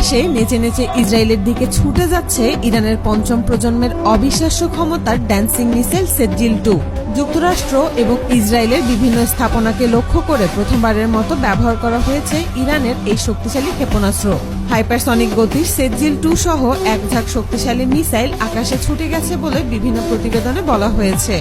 আকাশে নেচে নেচে ইসরায়েলের দিকে ছুটে যাচ্ছে ইরানের পঞ্চম প্রজন্মের অবিশ্বাস্য ক্ষমতার ড্যান্সিং মিসাইল সেজ্জিল-2। যুক্তরাষ্ট্র এবং ইসরায়েলের বিভিন্ন স্থাপনাকে লক্ষ্য করে প্রথমবারের মতো ব্যবহার করা হয়েছে ইরানের এই শক্তিশালী ক্ষেপণাস্ত্র। হাইপারসনিক গতির সেজ্জিল-2 সহ এক ঝাঁক শক্তিশালী মিসাইল আকাশে ছুটে গেছে বলে বিভিন্ন প্রতিবেদনে বলা হয়েছে।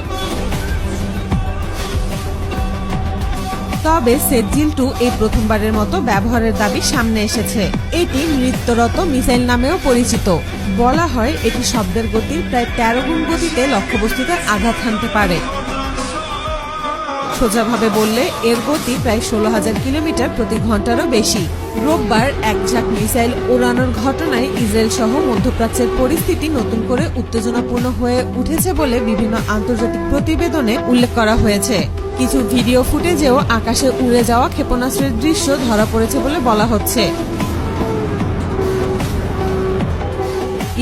তবে সেজ্জিল-2 এই প্রথমবারের মতো ব্যবহারের দাবি সামনে এসেছে। এটি নৃত্যরত মিসাইল নামেও পরিচিত। বলা হয় এটি শব্দের গতির প্রায় 13 গুণ গতিতে লক্ষ্যবস্তুতে আঘাত হানতে পারে। সোজাভাবে বললে এর গতি প্রায় 16,000 কিলোমিটার প্রতি ঘন্টারও বেশি। রোববার এক ঝাঁক মিসাইল ওড়ানোর ঘটনায় ইসরায়েল সহ মধ্যপ্রাচ্যের পরিস্থিতি নতুন করে উত্তেজনাপূর্ণ হয়ে উঠেছে বলে বিভিন্ন আন্তর্জাতিক প্রতিবেদনে উল্লেখ করা হয়েছে। কিছু ভিডিও ফুটেজেও আকাশে উড়ে যাওয়া ক্ষেপণাস্ত্রের দৃশ্য ধরা পড়েছে বলে বলা হচ্ছে।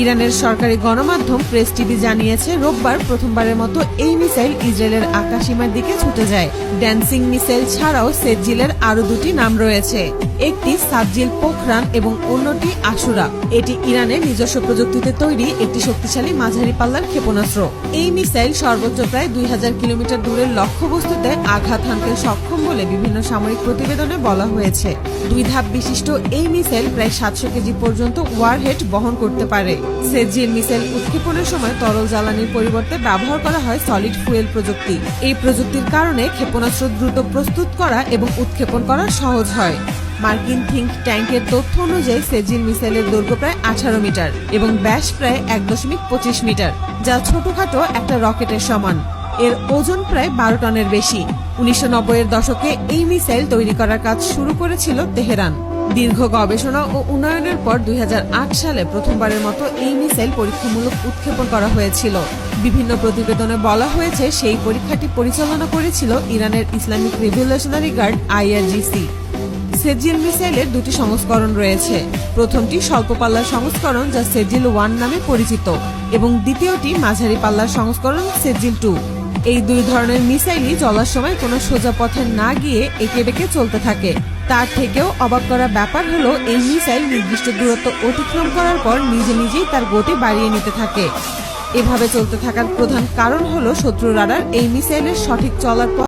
ইরানের সরকারি গণমাধ্যম প্রেস টিভি জানিয়েছে রোববার প্রথমবারের মতো এই মিসাইল ইসরায়েলের আকাশসীমার দিকে ছুটে যায়। ড্যান্সিং মিসাইল ছাড়াও সেজ্জিলের আরও দুটি নাম রয়েছে, একটি সাজ্জিল পোখরান এবং অন্যটি আশুরা। এটি ইরানের নিজস্ব প্রযুক্তিতে তৈরি একটি শক্তিশালী মাঝারি পাল্লার ক্ষেপণাস্ত্র। এই মিসাইল সর্বোচ্চ প্রায় 2000 কিলোমিটার দূরের লক্ষ্যবস্তুতে আঘাত হানতে সক্ষম বলে বিভিন্ন সামরিক প্রতিবেদনে বলা হয়েছে। 2 ধাপ বিশিষ্ট এই মিসাইল প্রায় 700 কেজি পর্যন্ত ওয়ারহেড বহন করতে পারে। সেজ্জিল মিসাইল উৎক্ষেপণের সময় তরল জ্বালানির পরিবর্তে ব্যবহার করা হয় সলিড ফুয়েল প্রযুক্তি। এই প্রযুক্তির কারণে ক্ষেপণাস্ত্র দ্রুত প্রস্তুত করা এবং উৎক্ষেপণ করা সহজ হয়। মার্কিন থিঙ্ক ট্যাঙ্কের তথ্য অনুযায়ী সেজ্জিল মিসাইলের দৈর্ঘ্য প্রায় 18 মিটার এবং ব্যাস প্রায় 1.25 মিটার, যা ছোটখাটো একটা রকেটের সমান। এর ওজন প্রায় 12 টনের বেশি। 1990-এর দশকে এই মিসাইল তৈরি করার কাজ শুরু করেছিল তেহরান। দীর্ঘ গবেষণা ও উন্নয়নের পর 2008 সালে প্রথমবারের মতো এই মিসাইল পরীক্ষামূলক উৎক্ষেপণ করা হয়েছিল। বিভিন্ন প্রতিবেদনে বলা হয়েছে সেই পরীক্ষাটি পরিচালনা করেছিল ইরানের ইসলামিক রিভলিউশনারি গার্ড IRGC। সেজ্জিল মিসাইলের দুটি সংস্করণ রয়েছে। প্রথমটি স্বল্প পাল্লার সংস্করণ যা সেজ্জিল-1 নামে পরিচিত এবং দ্বিতীয়টি মাঝারি পাল্লার সংস্করণ সেজ্জিল-2। এই দুই ধরনের মিসাইলই চলার সময় কোনো সোজা পথে না গিয়ে এঁকে বেঁকে চলতে থাকে। তার থেকেও অবাক করা ব্যাপার হলো এই মিসাইল নির্দিষ্ট দূরত্ব অতিক্রম করার পর নিজে নিজেই তার গতি বাড়িয়ে নিতে থাকে। এভাবে চলতে থাকার প্রধান কারণ হলো শত্রু রাডার এই মিসাইলের সঠিক চলার পথ